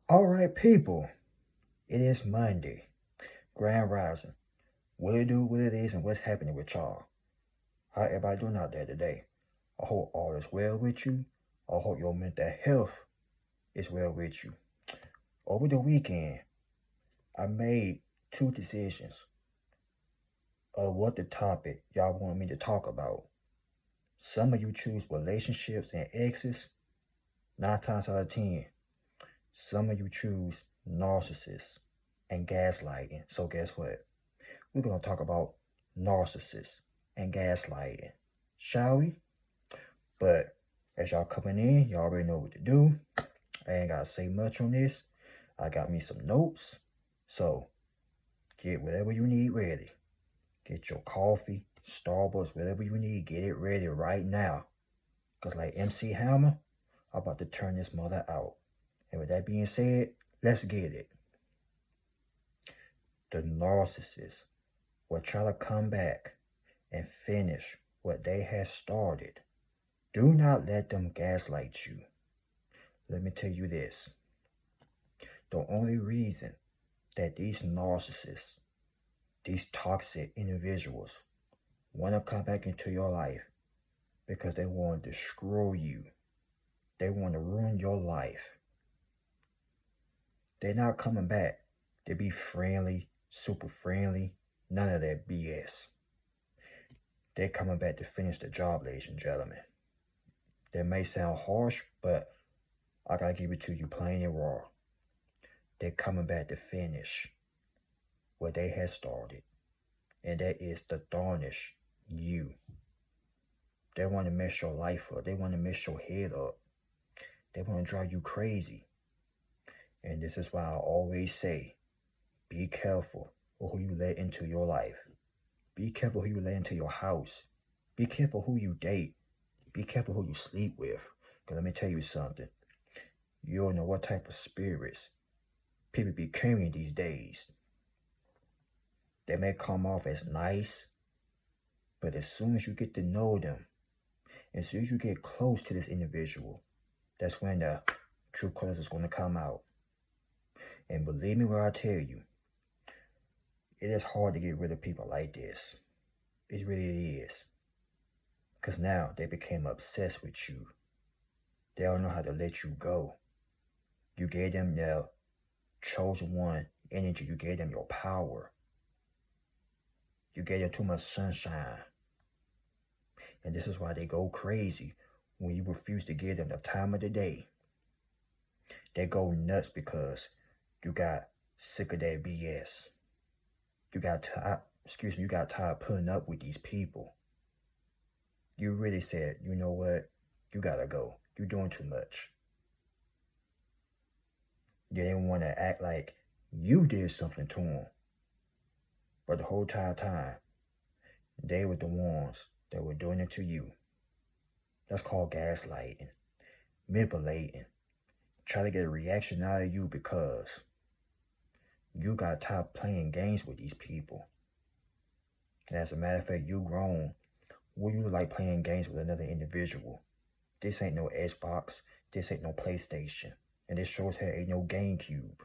All right, people. It is Monday. Grand Rising. What it do, what it is, and what's happening with y'all? How everybody doing out there today? I hope all is well with you. I hope your mental health is well with you. Over the weekend, I made two decisions of what the topic y'all want me to talk about. Some of you choose relationships and exes, 9 times out of 10. Some of you choose narcissists and gaslighting. So guess what? We're going to talk about narcissists and gaslighting, shall we? But as y'all coming in, y'all already know what to do. I ain't got to say much on this. I got me some notes. So get whatever you need ready. Get your coffee, Starbucks, whatever you need. Get it ready right now. Because like MC Hammer, I'm about to turn this mother out. And with that being said, let's get it. The narcissist will try to come back and finish what they had started. Do not let them gaslight you. Let me tell you this. The only reason that these narcissists, these toxic individuals, want to come back into your life because they want to destroy you. They want to ruin your life. They're not coming back to be friendly, super friendly, none of that BS. They're coming back to finish the job, ladies and gentlemen. That may sound harsh, but I gotta give it to you plain and raw. They're coming back to finish what they had started, and that is to tarnish you. They want to mess your life up. They want to mess your head up. They want to drive you crazy. And this is why I always say, be careful of who you let into your life. Be careful who you let into your house. Be careful who you date. Be careful who you sleep with. Because let me tell you something. You don't know what type of spirits people be carrying these days. They may come off as nice, but as soon as you get to know them, as soon as you get close to this individual, that's when the true colors is going to come out. And believe me when I tell you, it is hard to get rid of people like this. It really is. Because now they became obsessed with you. They don't know how to let you go. You gave them their chosen one energy. You gave them your power. You gave them too much sunshine. And this is why they go crazy when you refuse to give them the time of the day. They go nuts because you got sick of that BS. You got tired putting up with these people. You really said, you know what? You gotta go. You're doing too much. They didn't want to act like you did something to them. But the whole entire time, they were the ones that were doing it to you. That's called gaslighting, manipulating, trying to get a reaction out of you because you got tired playing games with these people. And as a matter of fact, you grown. Would you like playing games with another individual? This ain't no Xbox. This ain't no PlayStation. And this shows here ain't no GameCube.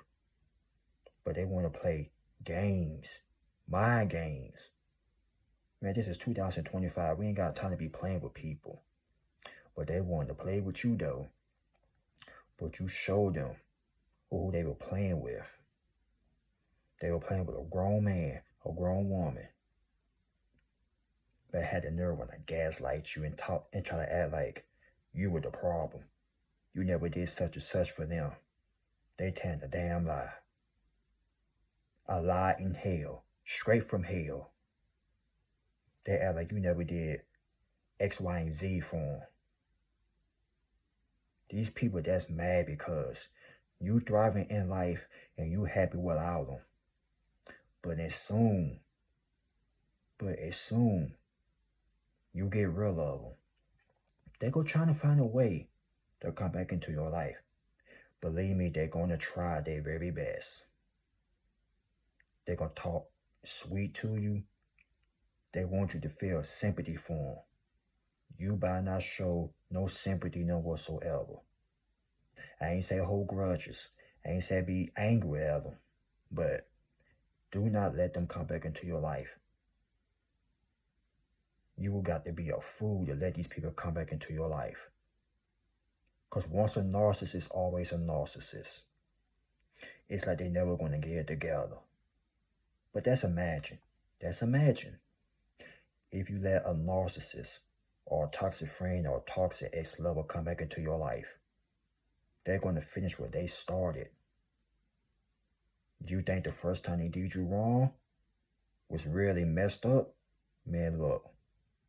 But they want to play games. Mind games. Man, this is 2025. We ain't got time to be playing with people. But they wanted to play with you though. But you showed them who they were playing with. They were playing with a grown man, a grown woman. That had the nerve to gaslight you and talk and try to act like you were the problem. You never did such and such for them. They tell a damn lie. A lie in hell. Straight from hell. They act like you never did X, Y, and Z for them. These people that's mad because you thriving in life and you happy without them. But as soon you get rid of them, they go trying to find a way to come back into your life. Believe me, they're going to try their very best. They're going to talk sweet to you. They want you to feel sympathy for them. You better not show no sympathy, no whatsoever. I ain't say hold grudges. I ain't say be angry at them, but do not let them come back into your life. You got to be a fool to let these people come back into your life. Because once a narcissist, always a narcissist. It's like they never going to get it together. But that's imagine. That's imagine. If you let a narcissist or a toxic friend or a toxic ex-lover come back into your life, they're going to finish what they started. Do you think the first time they did you wrong was really messed up? Man, look,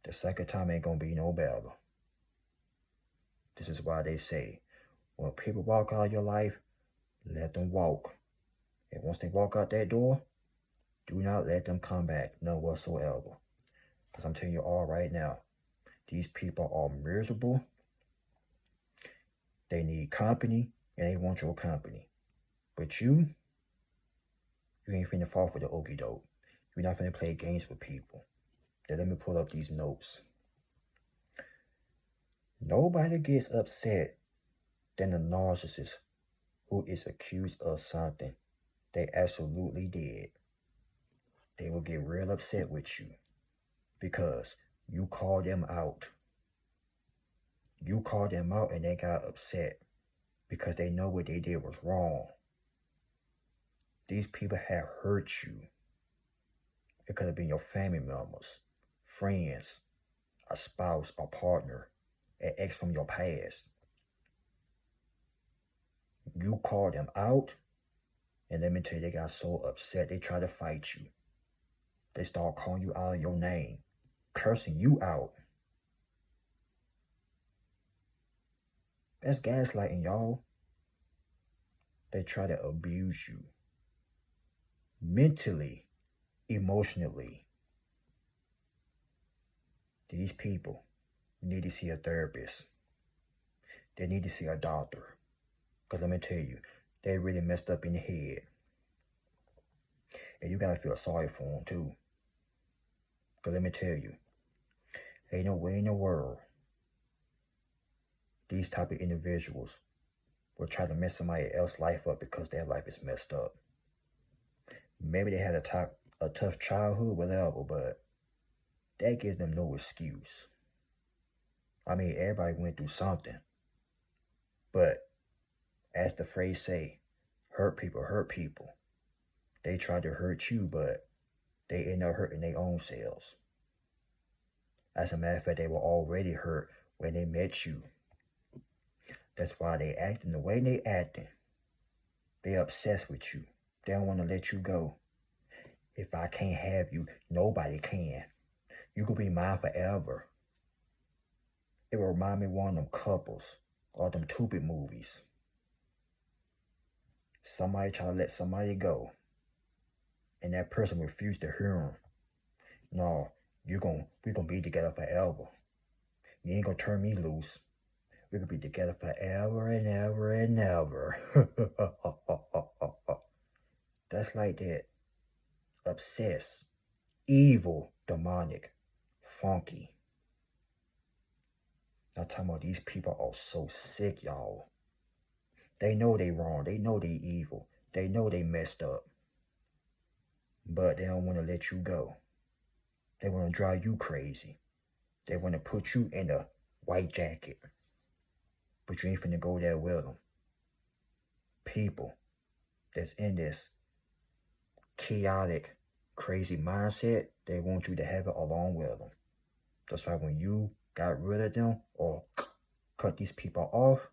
the second time ain't going to be no better. This is why they say, when people walk out of your life, let them walk. And once they walk out that door, do not let them come back, none whatsoever. Because I'm telling you all right now, these people are miserable. They need company, and they want your company. But you ain't finna fall for the okie doke. You're not finna play games with people. Now let me pull up these notes. Nobody gets upset than a narcissist who is accused of something they absolutely did. They will get real upset with you because you called them out. You called them out and they got upset because they know what they did was wrong. These people have hurt you. It could have been your family members, friends, a spouse, a partner, an ex from your past. You called them out, and let me tell you, they got so upset, they tried to fight you. They start calling you out of your name, cursing you out. That's gaslighting, y'all. They try to abuse you. Mentally, emotionally. These people need to see a therapist. They need to see a doctor. Because let me tell you, they really messed up in the head. And you got to feel sorry for them too. Because let me tell you, ain't no way in the world these type of individuals will try to mess somebody else's life up because their life is messed up. Maybe they had a tough childhood, whatever, but that gives them no excuse. I mean, everybody went through something. But as the phrase say, hurt people hurt people. They tried to hurt you, but they end up hurting their own selves. As a matter of fact, they were already hurt when they met you. That's why they acting the way they acting. They obsessed with you. They don't want to let you go. If I can't have you, nobody can. You could be mine forever. It will remind me of one of them couples or them stupid movies. Somebody try to let somebody go, and that person refused to hear them. No, we're gonna be together forever. You ain't gonna turn me loose. We're gonna be together forever and ever and ever. That's like that. Obsessed, evil, demonic, funky. I'm talking about these people are so sick, y'all. They know they wrong. They know they evil. They know they messed up. But they don't want to let you go. They want to drive you crazy. They want to put you in a white jacket. But you ain't finna go there with them. People that's in this chaotic, crazy mindset, they want you to have it along with them. That's why when you got rid of them or cut these people off,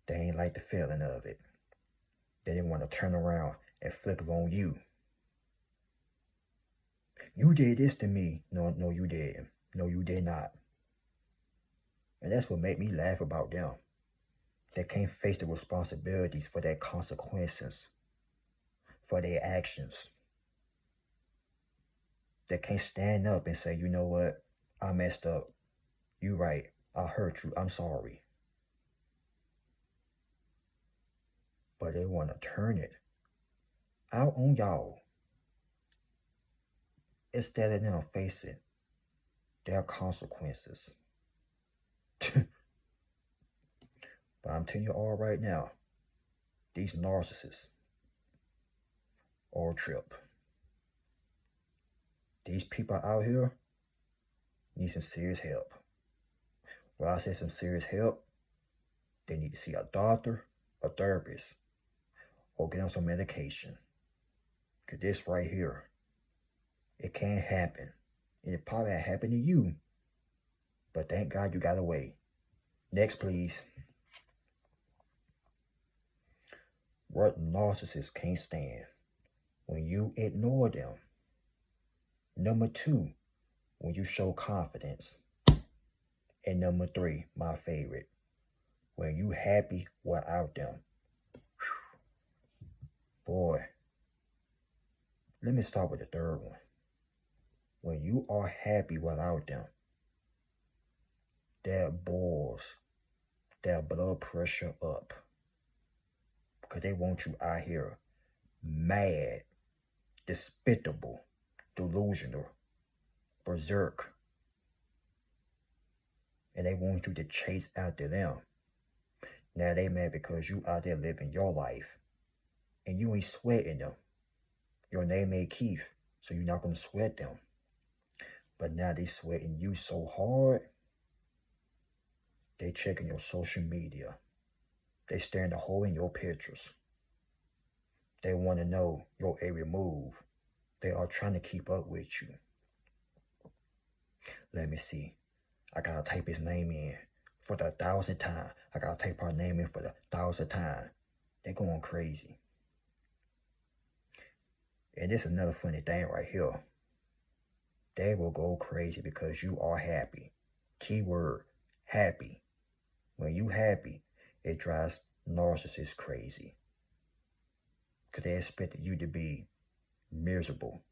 they ain't like the feeling of it. They didn't want to turn around and flip it on you. You did this to me. No, you didn't. No, you did not. And that's what made me laugh about them. They can't face the responsibilities for their consequences, for their actions. They can't stand up and say, you know what? I messed up. You right. I hurt you. I'm sorry. But they want to turn it out on y'all instead of them facing their consequences. But I'm telling you all right now, These narcissists are a trip. These people out here need some serious help. When I say some serious help, they need to see a doctor, a therapist, or get on some medication. Because this right here, it can't happen. And it probably happened to you. But thank God you got away. Next, please. What narcissists can't stand? When you ignore them. Number 2, when you show confidence. And number 3, my favorite, when you happy without them. Whew. Boy, let me start with the third one. When you are happy without them, that boils their blood pressure up. Because they want you out here mad, despicable, delusional, berserk. And they want you to chase after them. Now they mad because you out there living your life. And you ain't sweating them. Your name ain't Keith, so you're not going to sweat them. But now they sweating you so hard, they checking your social media. They staring a hole in your pictures. They want to know your every move. They are trying to keep up with you. Let me see. I gotta type his name in for the 1,000th time. I gotta type her name in for the 1,000th time. They're going crazy. And this is another funny thing right here. They will go crazy because you are happy. Keyword, happy. When you happy, it drives narcissists crazy. Because they expected you to be miserable.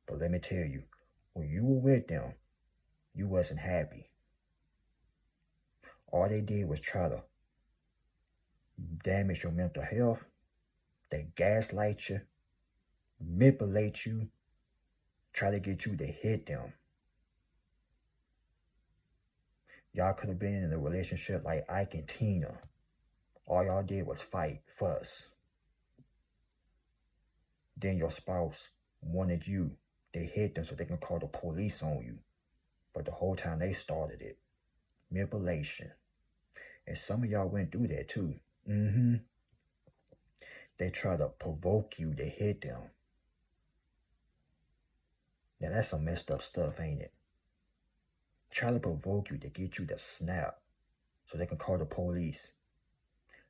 But let me tell you, when you were with them, you wasn't happy. All they did was try to damage your mental health. They gaslight you, manipulate you, try to get you to hit them. Y'all could have been in a relationship like Ike and Tina. All y'all did was fight, fuss. Then your spouse wanted you. They hit them so they can call the police on you. But the whole time they started it. Manipulation. And some of y'all went through that too. They try to provoke you to hit them. Now that's some messed up stuff, ain't it? Try to provoke you to get you to snap so they can call the police.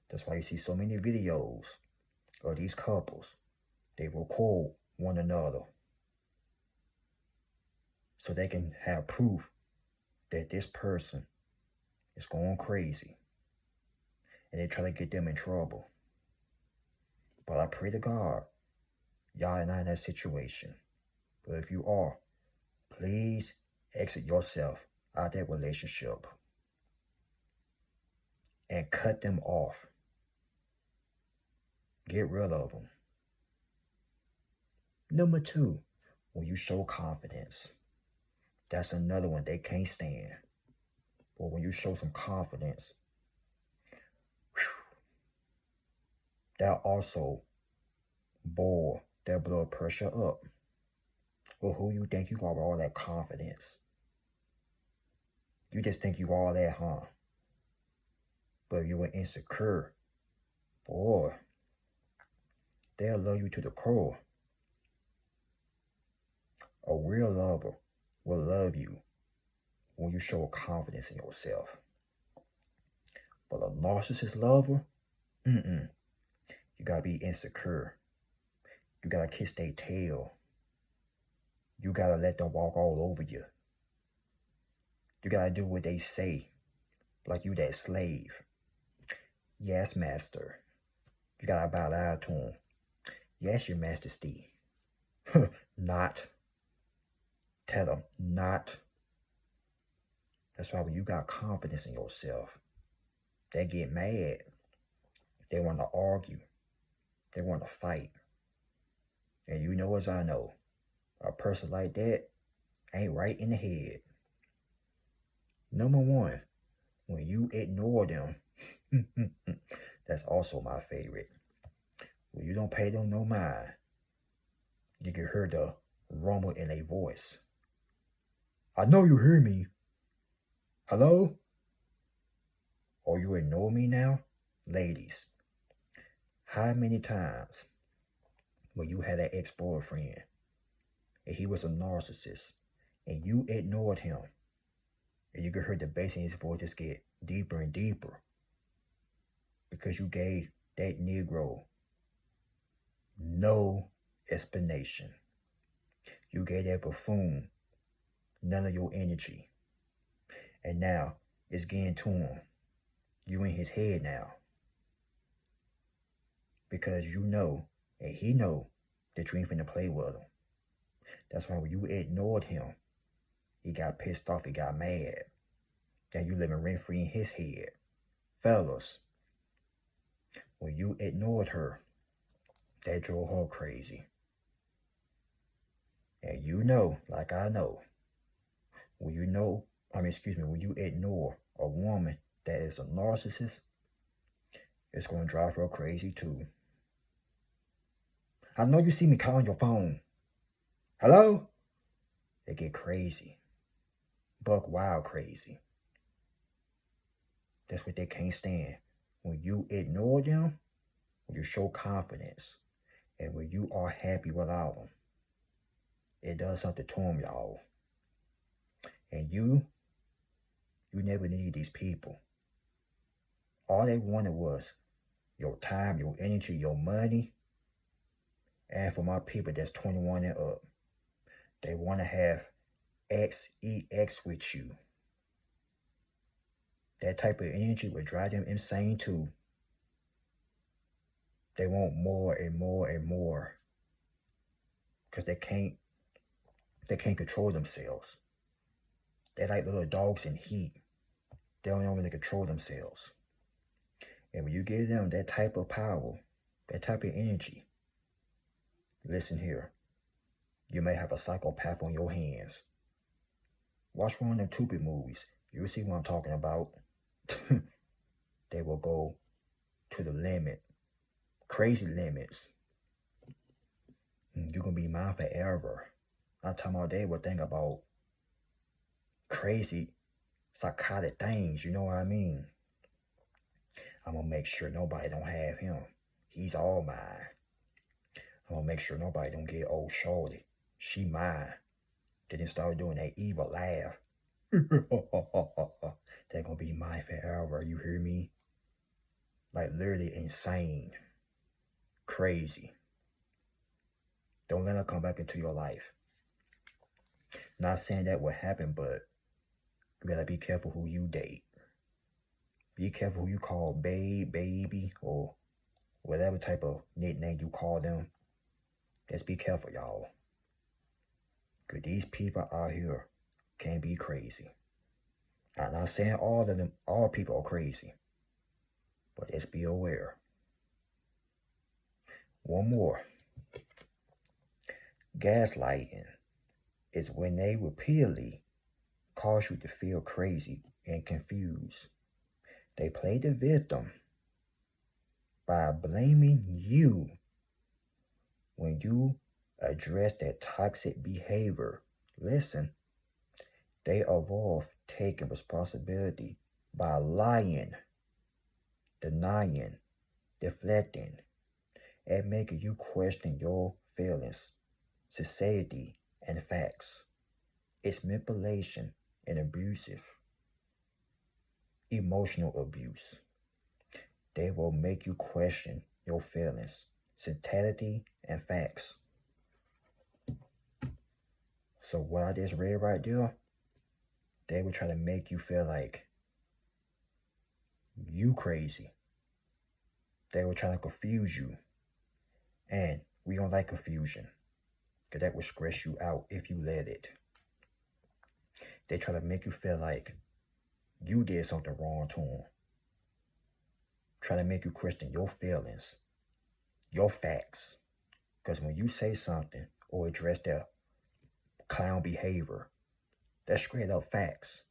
That's why you see so many videos of these couples. They record one another so they can have proof that this person is going crazy. And they try to get them in trouble. But I pray to God, y'all are not in that situation. But if you are, please exit yourself out of that relationship and cut them off. Get rid of them. Number 2, when you show confidence. That's another one they can't stand. But when you show some confidence, that also boil their blood pressure up. Well, who you think you are with all that confidence? You just think you all that, huh? But if you were insecure, boy, they'll love you to the core. A real lover will love you when you show confidence in yourself. But a narcissist lover, you gotta be insecure. You gotta kiss their tail. You gotta let them walk all over you. You gotta do what they say, like you that slave. Yes, master. You gotta bow down to them. Yes, your majesty. Not. Tell them, not. That's why when you got confidence in yourself, they get mad. They want to argue. They want to fight. And you know as I know, a person like that ain't right in the head. Number 1, when you ignore them, That's also my favorite. When you don't pay them no mind, you can hear the rumble in a voice. I know you hear me. Hello? Or you ignore me now? Ladies, how many times when you had an ex-boyfriend and he was a narcissist and you ignored him and you could hear the bass in his voice just get deeper and deeper because you gave that Negro no explanation. You gave that buffoon none of your energy. And now it's getting to him. You in his head now. Because you know, and he know, that you ain't finna play with him. That's why when you ignored him, he got pissed off, he got mad. Then you living rent-free in his head. Fellas, when you ignored her, that drove her crazy. And you know, like I know, when you ignore a woman that is a narcissist, it's going to drive her crazy too. I know you see me calling your phone. Hello? They get crazy. Buck wild crazy. That's what they can't stand. When you ignore them, when you show confidence, and when you are happy without them, it does something to them, y'all. And you never need these people. All they wanted was your time, your energy, your money. And for my people that's 21 and up, they want to have sex with you. That type of energy would drive them insane too. They want more and more and more because they can't control themselves. They're like little dogs in heat. They don't know when to control themselves. And when you give them that type of power, that type of energy, listen here, you may have a psychopath on your hands. Watch one of them Tubi movies. You'll see what I'm talking about. They will go to the limit. Crazy limits. You're going to be mine forever. I'm talking about they will think about crazy, psychotic things. You know what I mean? I'm going to make sure nobody don't have him. He's all mine. I'm going to make sure nobody don't get old shorty. She mine. They didn't start doing that evil laugh. They're going to be mine forever. You hear me? Like literally insane. Crazy. Don't let her come back into your life. Not saying that would happen, but you got to be careful who you date. Be careful who you call babe, baby, or whatever type of nickname you call them. Just be careful, y'all. Because these people out here can be crazy. I'm not saying all people are crazy. But let's be aware. One more. Gaslighting is when they repeatedly cause you to feel crazy and confused. They play the victim by blaming you when you address that toxic behavior. Listen, they avoid taking responsibility by lying, denying, deflecting, and making you question your feelings, sincerity, and facts. It's manipulation and abusive. Emotional abuse. They will make you question your feelings, sincerity, and facts. So what I just read right there, they will try to make you feel like you crazy. They will try to confuse you. And we don't like confusion, because that will stress you out if you let it. They try to make you feel like you did something wrong to them. Try to make you question your feelings, your facts. Because when you say something or address their clown behavior, that's straight up facts.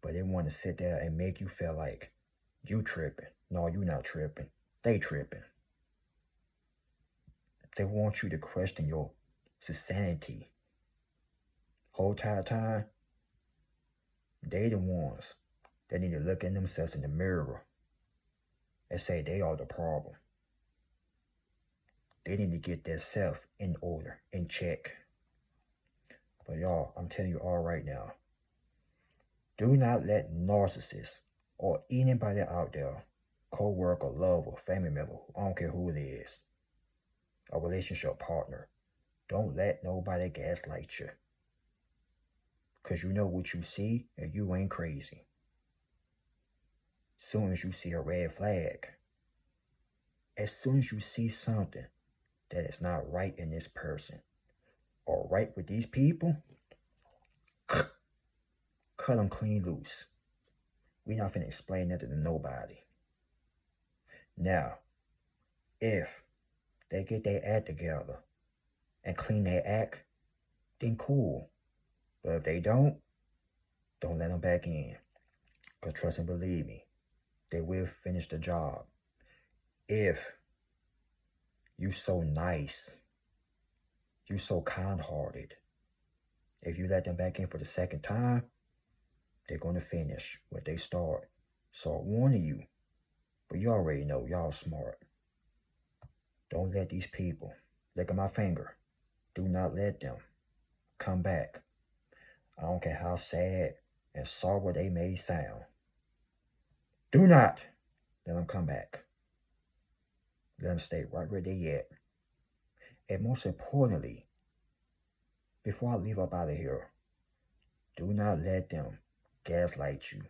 But they want to sit there and make you feel like you tripping, No, you not tripping. They tripping. They want you to question your sanity. Whole time, they the ones that need to look at themselves in the mirror and say they are the problem. They need to get their self in order, in check. But y'all, I'm telling you all right now, do not let narcissists or anybody out there, co-worker, lover, family member, I don't care who it is, a relationship partner, don't let nobody gaslight you. Because you know what you see and you ain't crazy. Soon as you see a red flag, as soon as you see something that is not right in this person or right with these people, cut them clean loose. We're not finna explain nothing to nobody. Now, if they get their act together and clean their act, then cool. But if they don't let them back in. Because trust and believe me, they will finish the job. If you so nice, you so kind-hearted, if you let them back in for the second time, they're going to finish what they start. So I'm warning you, but you already know, y'all smart. Don't let these people, look at my finger, do not let them come back. I don't care how sad and sorrow they may sound. Do not let them come back. Let them stay right where they at. And most importantly, before I leave up out of here, do not let them gaslight you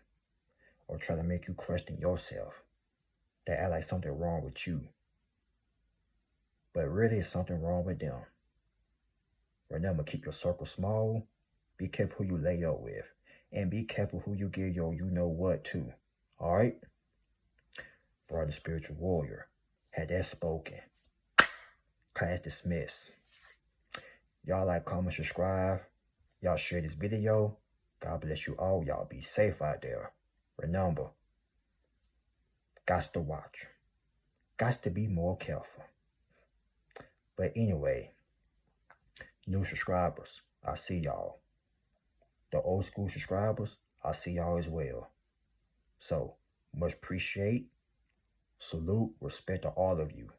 or try to make you question yourself. They act like something wrong with you. But really, it's something wrong with them. Remember, keep your circle small. Be careful who you lay up with. And be careful who you give your you-know-what to. Alright? Brother Spiritual Warrior had that spoken. Class dismissed. Y'all like, comment, subscribe. Y'all share this video. God bless you all. Y'all be safe out there. Remember, gots to watch. Gots to be more careful. But anyway, new subscribers, I see y'all. The old school subscribers, I see y'all as well. So, much appreciate, salute, respect to all of you.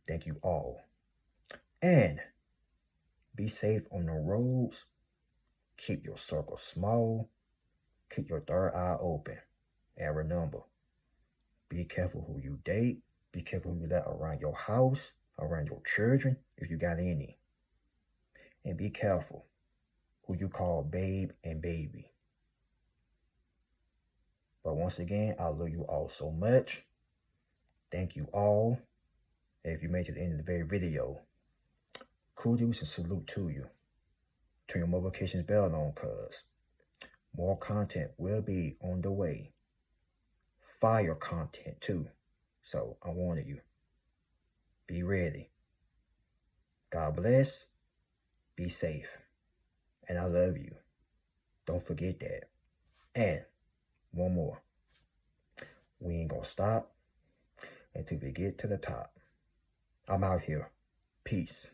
Thank you all. And be safe on the roads. Keep your circle small. Keep your third eye open. And remember, be careful who you date. Be careful who you let around your house, around your children, if you got any. And be careful who you call babe and baby. But once again, I love you all so much. Thank you all. And if you made it to the end of the very video, kudos and salute to you. Turn your notifications bell on, cuz more content will be on the way. Fire content too. So I'm warning you. Be ready. God bless. Be safe. And I love you. Don't forget that. And one more. We ain't gonna stop until we get to the top. I'm out here. Peace.